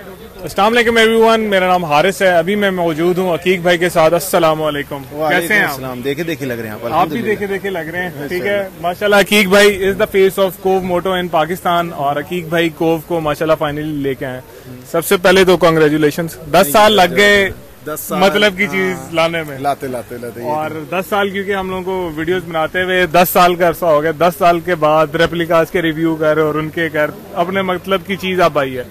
अस्सलाम वालेकुम एवरीवन, मेरा नाम हारिस है। अभी मैं मौजूद हूँ अकीक भाई के साथ। अस्सलाम वालेकुम, कैसे हैं आप? देखे देखे लग रहे हैं आप भी देखे देखे लग रहे हैं। ठीक है, माशाल्लाह। अकीक भाई is the face of Kove moto in Pakistan और अकीक भाई कोव को माशाल्लाह फाइनली लेके आए। सबसे पहले तो कांग्रेचुलेशंस। 10 साल लग गए 10 साल मतलब की चीज लाने में, लाते लाते लाते और 10 साल क्योंकि हम लोगों को वीडियोस बनाते हुए 10 साल का अरसा हो गया। 10 साल के बाद रेप्लिकास के रिव्यू कर और उनके कर अपने मतलब की चीज अब आई है।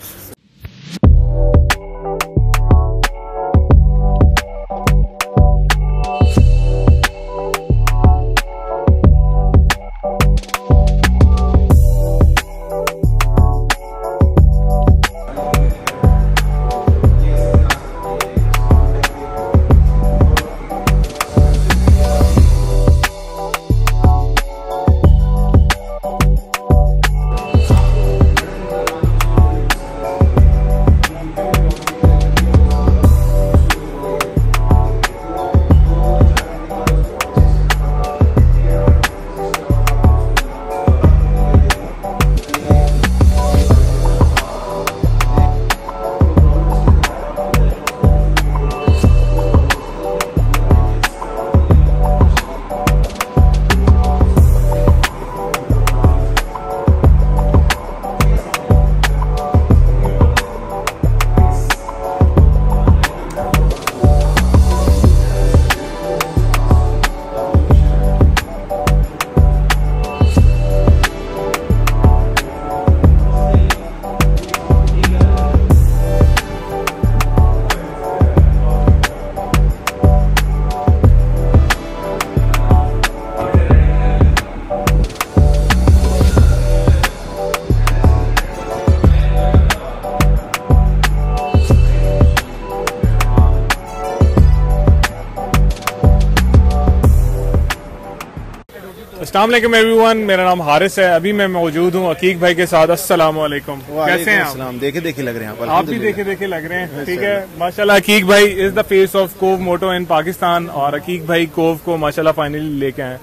अस्सलाम वालेकुम एवरीवन, मेरा नाम हारिस है। अभी मैं मौजूद हूँ अकीक भाई के साथ। अस्सलाम वालेकुम, कैसे हैं आप? देखे देखे लग रहे हैं आप भी देखे देखे लग रहे हैं। ठीक है, माशाल्लाह। अकीक भाई is the face of Kove moto in Pakistan और अकीक भाई कोव को माशाल्लाह फाइनली लेके आए।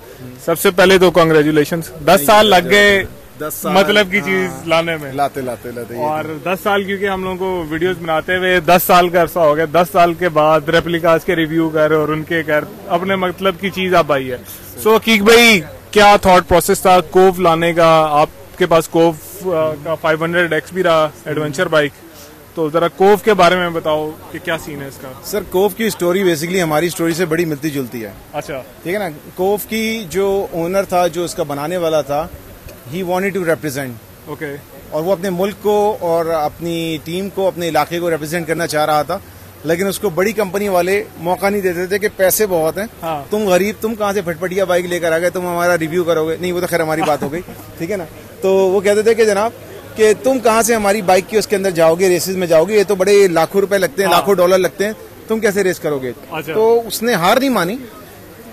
सबसे पहले तो कांग्रेचुलेशंस। 10 साल लग गए 10 साल मतलब की चीज लाने में, लाते लाते लाते और 10 साल क्योंकि हम लोगों को वीडियोस बनाते हुए 10 साल का अरसा हो गया। 10 साल के बाद रेप्लिकास के रिव्यू कर और उनके कर अपने मतलब की चीज अब आई है। सो अकीक भाई, क्या थॉट प्रोसेस था कोव लाने का? आपके पास कोव का 500X भी रहा, एडवेंचर बाइक। तो जरा कोव के बारे में बताओ कि क्या सीन है इसका। सर, कोव की स्टोरी बेसिकली हमारी स्टोरी से बड़ी मिलती जुलती है। अच्छा, ठीक है ना। कोव की जो ओनर था, जो इसका बनाने वाला था, he wanted to represent. Okay. और वो अपने मुल्क को और अपनी टीम को, अपने इलाके को रिप्रेजेंट करना चाह रहा था, लेकिन उसको बड़ी कंपनी वाले मौका नहीं देते थे कि पैसे बहुत हैं। हाँ। तुम गरीब, तुम कहाँ से फटफटिया बाइक लेकर आ गए, तुम हमारा रिव्यू करोगे? नहीं, वो तो खैर हमारी बात हो गई। ठीक है ना। तो वो कहते थे कि जनाब कि तुम कहाँ से हमारी बाइक की उसके अंदर जाओगे, रेसेस में जाओगे, ये तो बड़े लाखों रुपए लगते हैं, लाखों डॉलर लगते हैं, तुम कैसे रेस करोगे? अच्छा। तो उसने हार नहीं मानी।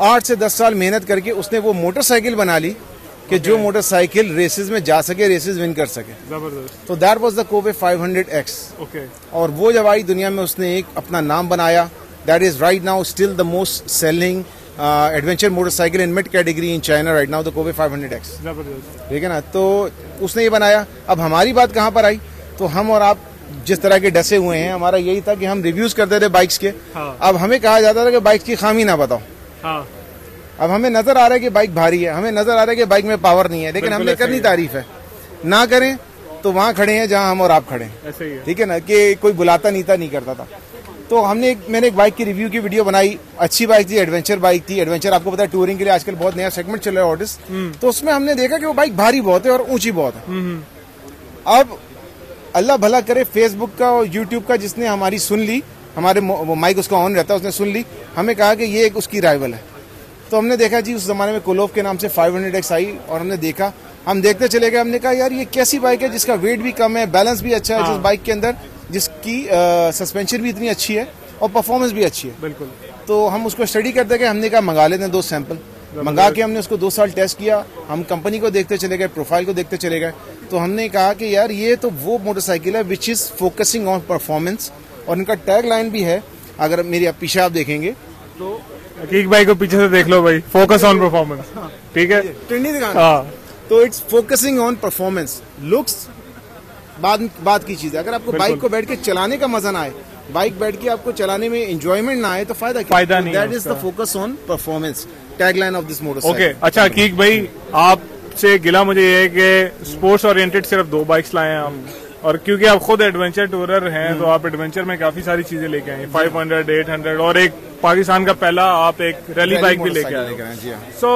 8 से 10 साल मेहनत करके उसने वो मोटरसाइकिल बना ली कि जो मोटरसाइकिल रेसेस में जा सके, रेसेस विन कर सके। जबरदस्त। तो that was the Kove 500X। Okay. और वो जब आई दुनिया में, उसने एक अपना नाम बनाया। That is right now still the most selling adventure motorcycle in mid category in China right now, the Kove 500X। जबरदस्त। ठीक है ना। तो उसने ये बनाया। अब हमारी बात कहाँ पर आई? तो हम और आप जिस तरह के डसे हुए हैं, हमारा यही था कि हम रिव्यूज करते थे बाइक्स के। हाँ। अब हमें कहा जाता था कि बाइक्स की खामी ना बताओ। हाँ। अब हमें नजर आ रहा है कि बाइक भारी है, हमें नजर आ रहा है कि बाइक में पावर नहीं है, लेकिन हमने करनी तारीफ है। ना करें तो वहां खड़े हैं जहां हम और आप खड़े हैं। ऐसे ही है। ठीक है ना, कि कोई बुलाता नहीं था, नहीं करता था। तो मैंने एक बाइक की रिव्यू की वीडियो बनाई। अच्छी बाइक थी, एडवेंचर बाइक थी। एडवेंचर आपको पता है टूरिंग के लिए आजकल बहुत नया सेगमेंट चल रहा है, ऑर्टिस्ट। तो उसमें हमने देखा कि वो बाइक भारी बहुत है और ऊंची बहुत है। अब अल्लाह भला करे, फेसबुक का और यूट्यूब का जिसने हमारी सुन ली, हमारे माइक उसका ऑन रहता है, उसने सुन ली, हमें कहा कि ये एक उसकी राइवल है। तो हमने देखा जी, उस जमाने में कोलोव के नाम से 500X आई और हमने देखा, हम देखते चले गए। हमने कहा यार ये कैसी बाइक है जिसका वेट भी कम है, बैलेंस भी अच्छा है, जिस बाइक के अंदर जिसकी सस्पेंशन भी इतनी अच्छी है और परफॉर्मेंस भी अच्छी है। बिल्कुल। तो हम उसको स्टडी करते गए। हमने कहा मंगा लेते हैं 2 सैंपल। मंगा के हमने उसको 2 साल टेस्ट किया। हम कंपनी को देखते चले गए, प्रोफाइल को देखते चले गए। तो हमने कहा कि यार ये तो वो मोटरसाइकिल है which is focusing on performance. और इनका टैग लाइन भी है, अगर मेरी पीछे आप देखेंगे तो अकीक भाई को पीछे से देख लो भाई, फोकस ऑन परफॉर्मेंस। ठीक है, टिंडी दिखाना। तो it's focusing on performance, looks, बात की चीज है। अगर आपको बाइक को बैठ के चलाने का मजा ना आए, बाइक बैठ के आपको चलाने में एंजॉयमेंट ना आए, तो फायदा नहीं। That is the focus on performance, tagline of this motorcycle. Okay, अच्छा हकीक भाई, आपसे गिला मुझे ये है कि स्पोर्ट्स ओरिएंटेड सिर्फ 2 बाइक्स लाए हैं आप, और क्योंकि आप खुद एडवेंचर टूरर हैं, तो आप एडवेंचर में काफी सारी चीजें लेके आए, 500, 800 और एक पाकिस्तान का पहला आप एक रैली बाइक भी लेके आए। सो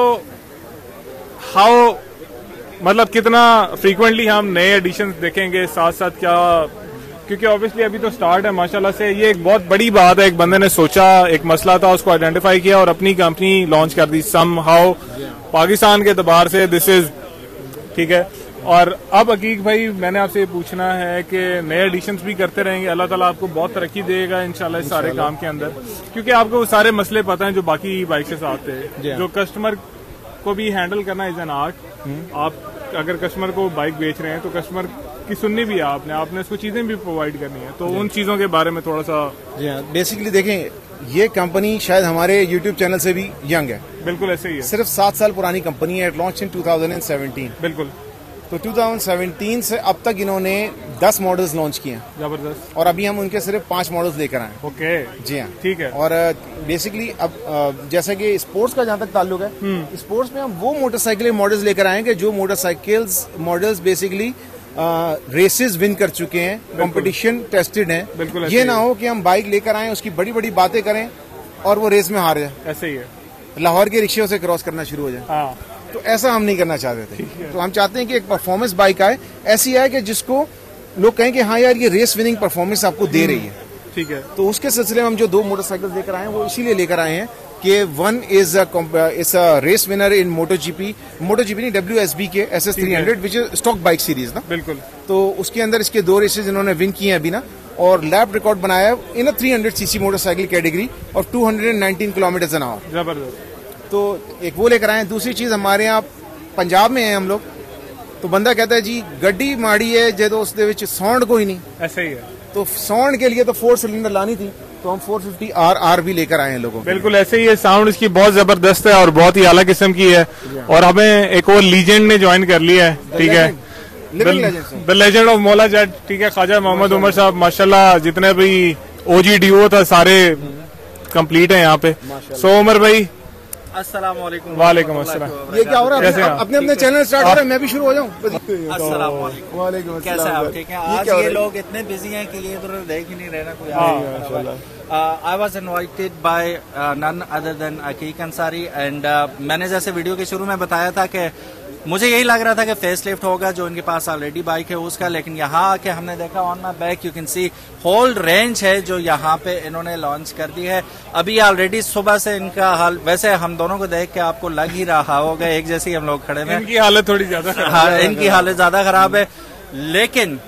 हाउ, मतलब कितना फ्रीक्वेंटली हम नए एडिशंस देखेंगे, साथ साथ क्या, क्योंकि ऑब्वियसली अभी तो स्टार्ट है माशाल्लाह से, ये एक बहुत बड़ी बात है। एक बंदे ने सोचा, एक मसला था, उसको आइडेंटिफाई किया और अपनी कंपनी लॉन्च कर दी सम हाउ पाकिस्तान के एतबार से। दिस इज ठीक है। और अब हकीक भाई, मैंने आपसे ये पूछना है कि नए एडिशंस भी करते रहेंगे, अल्लाह ताला आपको बहुत तरक्की देगा इंशाल्लाह इस सारे काम के अंदर, क्योंकि आपको वो सारे मसले पता हैं जो बाकी बाइक के साथ थे, जो कस्टमर को भी हैंडल करना इज एन आर्ट। आप अगर कस्टमर को बाइक बेच रहे हैं तो कस्टमर की सुननी भी है आपने उसको चीजें भी प्रोवाइड करनी है, तो उन चीजों के बारे में थोड़ा सा। बेसिकली देखें, ये कंपनी शायद हमारे YouTube चैनल से भी यंग है। बिल्कुल ऐसे ही है, सिर्फ 7 साल पुरानी कंपनी है, लॉन्च इन 2017। बिल्कुल। तो 2017 से अब तक इन्होंने 10 मॉडल्स लॉन्च किए हैं। जबरदस्त। और अभी हम उनके सिर्फ 5 मॉडल्स लेकर आए। ओके, जी हाँ, ठीक है। और बेसिकली अब जैसे कि स्पोर्ट्स का जहाँ तक ताल्लुक है, स्पोर्ट्स में हम वो मोटरसाइकिल मॉडल्स लेकर आएंगे जो motorcycles models basically races win कर चुके हैं, कंपटीशन टेस्टेड हैं। ये ना हो कि हम बाइक लेकर आए, उसकी बड़ी बड़ी बातें करें और वो रेस में हार जाए। ऐसे ही है, लाहौर के रिक्शे से क्रॉस करना शुरू हो जाए। हाँ। तो ऐसा हम नहीं करना चाहते थे। तो हम चाहते हैं कि एक परफॉर्मेंस बाइक आए, ऐसी आए कि जिसको लोग कहें कि हाँ यार, ये रेस विनिंग परफॉर्मेंस आपको दे रही है। ठीक है। तो उसके सिलसिले में हम जो 2 मोटरसाइकिल लेकर आए हैं, वो इसीलिए लेकर आए हैं कि one is a race winner in MotoGP नहीं, WSB के SS300 which is stock bike series ना। बिल्कुल। तो उसके अंदर इसके 2 रेसेज इन्होंने विन किए हैं अभी ना, और लैप रिकॉर्ड बनाया है इन अ 300cc मोटरसाइकिल कैटेगरी और 219 किलोमीटर एन आवर। जबरदस्त। तो एक वो लेकर आए हैं। दूसरी चीज, हमारे यहाँ पंजाब में है हम लोग, तो बंदा कहता है जी गड्डी माड़ी है जे, तो उसके विच साउंड कोई नहीं। ऐसा ही है। तो साउंड के लिए तो 4 सिलेंडर लानी थी, तो हम 450RR भी लेकर आए हैं लोगों। बिल्कुल ऐसे ही है, साउंड इसकी बहुत जबरदस्त है और बहुत ही आला किस्म की है। और हमें एक और लीजेंड ने ज्वाइन कर लिया है, ठीक है, the legend of Maula Jatt, ठीक है, ख्वाजा मोहम्मद उमर साहब। माशाल्लाह जितने भी OG DO था सारे कंप्लीट है यहाँ पे। सो उमर भाई, अस्सलाम वालेकुम। वालेकुम अस्सलाम। ये क्या हो रहा है? अपने चैनल स्टार्ट हो रहा है, मैं भी शुरू हो जाऊँ। अस्सलाम वालेकुम। कैसे आप? ठीक है। आज ये लोग इतने बिजी हैं कि ये इधर देख ही नहीं रहे ना कोई। I was invited by none other than Aqeeq Ansari and मैंने जैसे वीडियो के शुरू में बताया था कि मुझे यही लग रहा था कि फेस लिफ्ट होगा जो इनके पास ऑलरेडी बाइक है उसका, लेकिन यहाँ आके हमने देखा on my back you can see whole range है जो यहाँ पे इन्होंने लॉन्च कर दी है। अभी ऑलरेडी सुबह से इनका हाल, वैसे हम दोनों को देख के आपको लग ही रहा होगा एक जैसे ही हम लोग खड़े हैं, इनकी हालत थोड़ी ज्यादा, हाँ इनकी हालत ज्यादा खराब है, लेकिन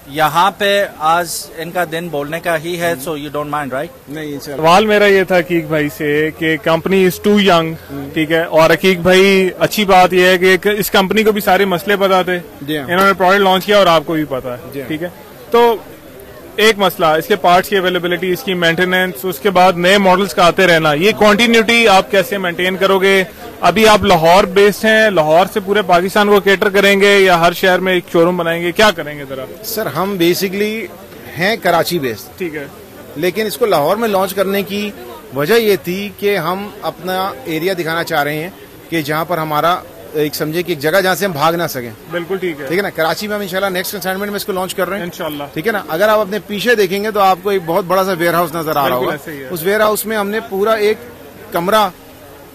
यहाँ पे आज इनका दिन बोलने का ही है। So you don't mind right? नहीं, सवाल मेरा ये था अकीक भाई से कि कंपनी इज टू यंग, ठीक है, और अकीक भाई अच्छी बात यह है कि इस कंपनी को भी सारे मसले पता थे, इन्होंने प्रोडक्ट लॉन्च किया और आपको भी पता है, ठीक है। तो एक मसला इसके पार्ट्स की अवेलेबिलिटी, इसकी मेंटेनेंस, उसके बाद नए मॉडल्स का आते रहना, ये कंटिन्यूटी आप कैसे मेंटेन करोगे? अभी आप लाहौर बेस्ड हैं, लाहौर से पूरे पाकिस्तान को केटर करेंगे या हर शहर में एक शोरूम बनाएंगे, क्या करेंगे जरा? सर हम बेसिकली हैं कराची बेस्ड, ठीक है, लेकिन इसको लाहौर में लॉन्च करने की वजह ये थी कि हम अपना एरिया दिखाना चाह रहे हैं कि जहाँ पर हमारा एक समझे कि एक जगह जहाँ से हम भाग ना सकें। बिल्कुल ठीक है, ठीक है ना। कराची में हम इंशाल्लाह नेक्स्ट कंसाइनमेंट में इसको लॉन्च कर रहे हैं इंशाल्लाह, ठीक है ना। अगर आप अपने पीछे देखेंगे तो आपको एक बहुत बड़ा सा वेयर हाउस नजर आ रहा होगा। उस वेयर हाउस में हमने पूरा एक कमरा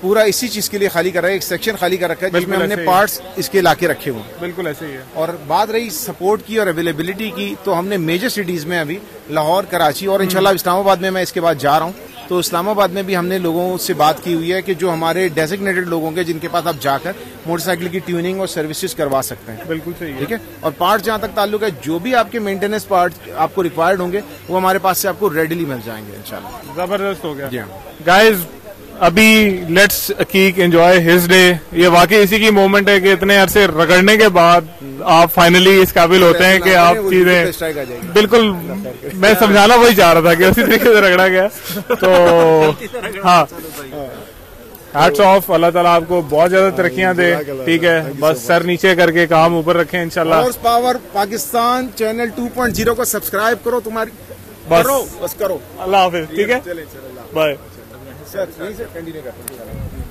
पूरा इसी चीज के लिए खाली कर रहा है, एक सेक्शन खाली कर रखा है जिसमें हमने पार्ट्स इसके लाके रखे हुए। बिल्कुल ऐसे ही है। और बात रही सपोर्ट की और अवेलेबिलिटी की, तो हमने मेजर सिटीज में अभी लाहौर, कराची और इंशाल्लाह इस्लामाबाद में मैं इसके बाद जा रहा हूँ, तो इस्लामाबाद में भी हमने लोगों से बात की हुई है कि जो हमारे डेजिग्नेटेड लोगों के जिनके पास आप जाकर मोटरसाइकिल की ट्यूनिंग और सर्विसेज करवा सकते हैं। बिल्कुल सही है, ठीक है। और पार्ट जहाँ तक ताल्लुक है, जो भी आपके मेंटेनेंस पार्ट आपको रिक्वायर्ड होंगे वो हमारे पास से आपको रेडिली मिल जाएंगे इंशाल्लाह। जबरदस्त हो गया। जी हाँ गाइज, अभी लेट्स अकीक एंजॉय हिज डे। ये वाकई इसी की मोमेंट है कि इतने अरसे रगड़ने के बाद आप फाइनली इस काबिल होते हैं कि आप चीजें बिल्कुल, मैं समझाना वही चाह रहा था कि उसी तरीके से रगड़ा गया। तो हाँ हैट्स ऑफ, अल्लाह ताला आपको बहुत ज्यादा तरक्कियां दे। ठीक है, बस सर नीचे करके काम ऊपर रखें इंशाल्लाह। हॉर्स पावर पाकिस्तान चैनल 2.0 को सब्सक्राइब करो, तुम्हारी बस करो। अल्लाह हाफिज। ठीक है, बाय सर। कंटिन्यू करते हैं।